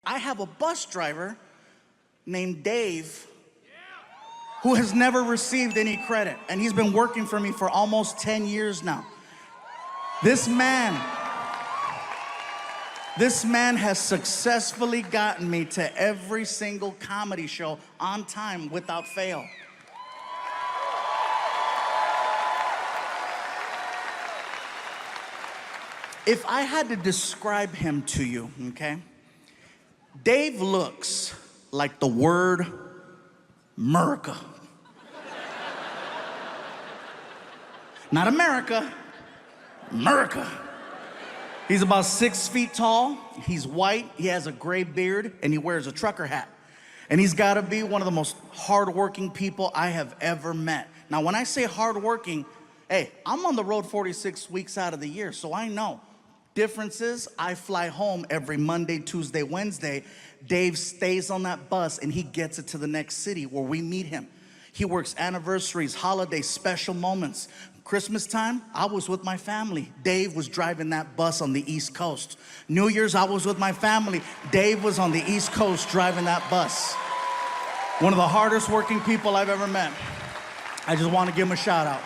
I have a bus driver named Dave who has never received any credit, and he's been working for me for almost 10 years now. This man has successfully gotten me to every single comedy show on time without fail. If I had to describe him to you, okay? Dave looks like the word America. Not America, America. He's about 6 feet tall, he's white, he has a gray beard, and he wears a trucker hat. And he's gotta be one of the most hardworking people I have ever met. Now, when I say hardworking, hey, I'm on the road 46 weeks out of the year, so I know. Difference is, I fly home every Monday, Tuesday, Wednesday. Dave stays on that bus and he gets it to the next city where we meet him. He works anniversaries, holidays, special moments. Christmas time, I was with my family. Dave was driving that bus on the East Coast. New Year's, I was with my family. Dave was on the East Coast driving that bus. One of the hardest working people I've ever met. I just want to give him a shout out.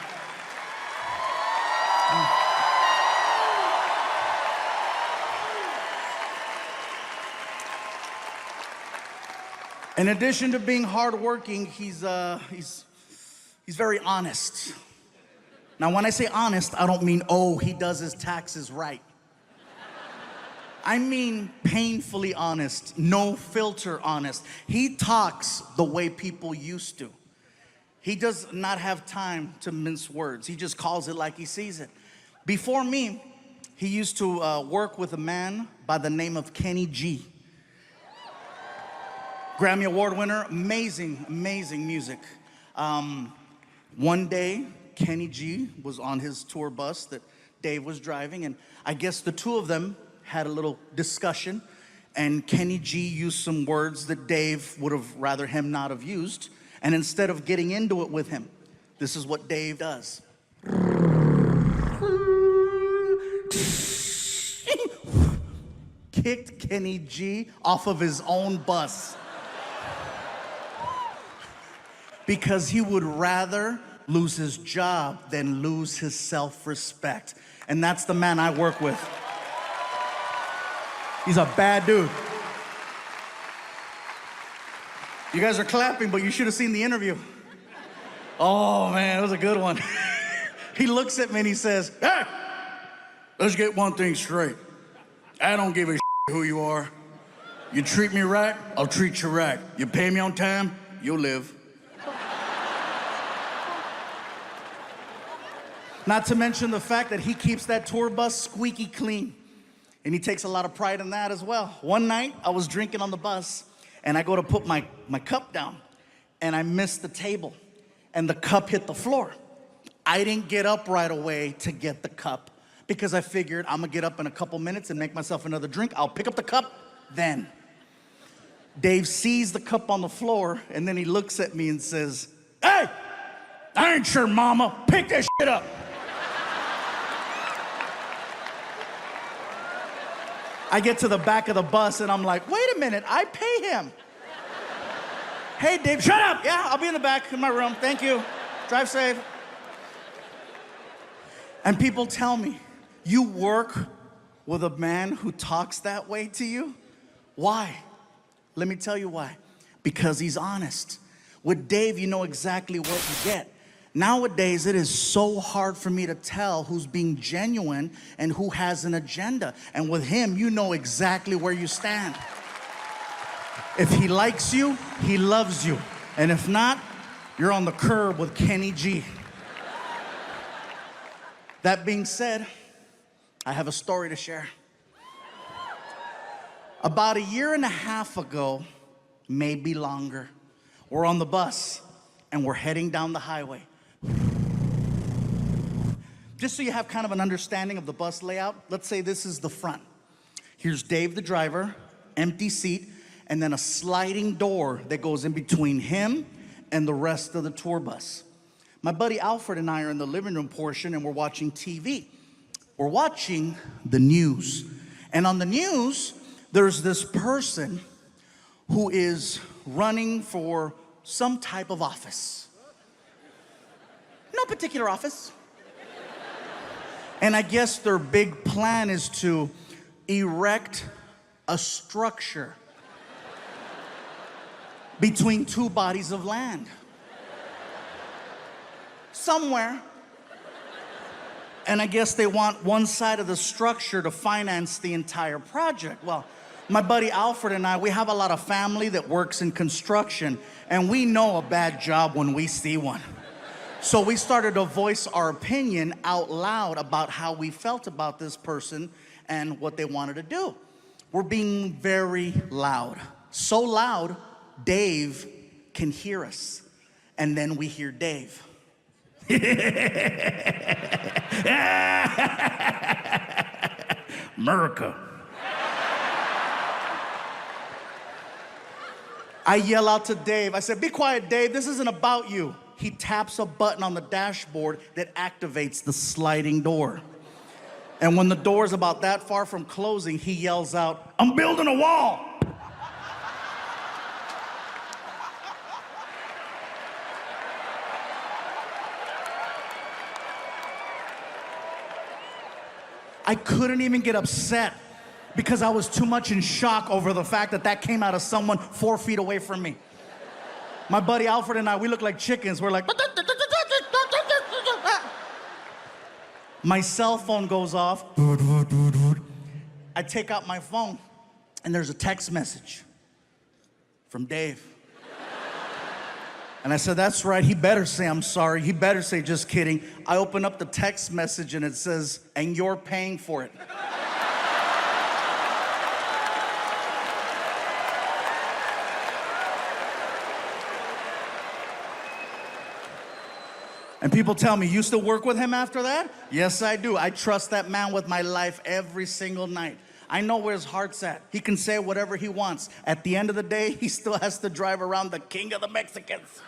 In addition to being hardworking, he's very honest. Now, when I say honest, I don't mean, oh, he does his taxes right. I mean painfully honest, no filter honest. He talks the way people used to. He does not have time to mince words. He just calls it like he sees it. Before me, he used to work with a man by the name of Kenny G. Grammy Award winner, amazing, amazing music. One day, Kenny G was on his tour bus that Dave was driving, and I guess the two of them had a little discussion, and Kenny G used some words that Dave would have rather him not have used, and instead of getting into it with him, this is what Dave does. Kicked Kenny G off of his own bus. Because he would rather lose his job than lose his self-respect. And that's the man I work with. He's a bad dude. You guys are clapping, but you should have seen the interview. Oh man, it was a good one. He looks at me and he says, hey, let's get one thing straight. I don't give a shit who you are. You treat me right, I'll treat you right. You pay me on time, you'll live. Not to mention the fact that he keeps that tour bus squeaky clean. And he takes a lot of pride in that as well. One night, I was drinking on the bus, and I go to put my cup down, and I missed the table, and the cup hit the floor. I didn't get up right away to get the cup, because I figured I'm gonna get up in a couple minutes and make myself another drink. I'll pick up the cup then. Dave sees the cup on the floor, and then he looks at me and says, hey, I ain't your mama, pick that shit up. I get to the back of the bus and I'm like, wait a minute, I pay him. Hey, Dave, shut up. Yeah, I'll be in the back in my room. Thank you. Drive safe. And people tell me, you work with a man who talks that way to you? Why? Let me tell you why. Because he's honest. With Dave, you know exactly what you get. Nowadays, it is so hard for me to tell who's being genuine and who has an agenda. And with him, you know exactly where you stand. If he likes you, he loves you. And if not, you're on the curb with Kenny G. That being said, I have a story to share. About a year and a half ago, maybe longer, we're on the bus and we're heading down the highway. Just so you have kind of an understanding of the bus layout, let's say this is the front. Here's Dave, the driver, empty seat, and then a sliding door that goes in between him and the rest of the tour bus. My buddy Alfred and I are in the living room portion and we're watching TV. We're watching the news. And on the news, There's this person who is running for some type of office. No particular office. And I guess their big plan is to erect a structure between two bodies of land. Somewhere. And I guess they want one side of the structure to finance the entire project. Well, my buddy Alfred and I, we have a lot of family that works in construction, and we know a bad job when we see one. So we started to voice our opinion out loud about how we felt about this person and what they wanted to do. We're being very loud. So loud, Dave can hear us. And then we hear Dave. America. I yell out to Dave. I said, "Be quiet, Dave. This isn't about you." He taps a button on the dashboard that activates the sliding door. And when the door is about that far from closing, he yells out, "I'm building a wall." I couldn't even get upset because I was too much in shock over the fact that that came out of someone 4 feet away from me. My buddy Alfred and I, we look like chickens. We're like, my cell phone goes off. I take out my phone, and there's a text message from Dave. And I said, "That's right, he better say I'm sorry. He better say just kidding." I open up the text message and it says, "And you're paying for it." And people tell me, "You still work with him after that?" Yes, I do. I trust that man with my life every single night. I know where his heart's at. He can say whatever he wants. At the end of the day, he still has to drive around the king of the Mexicans.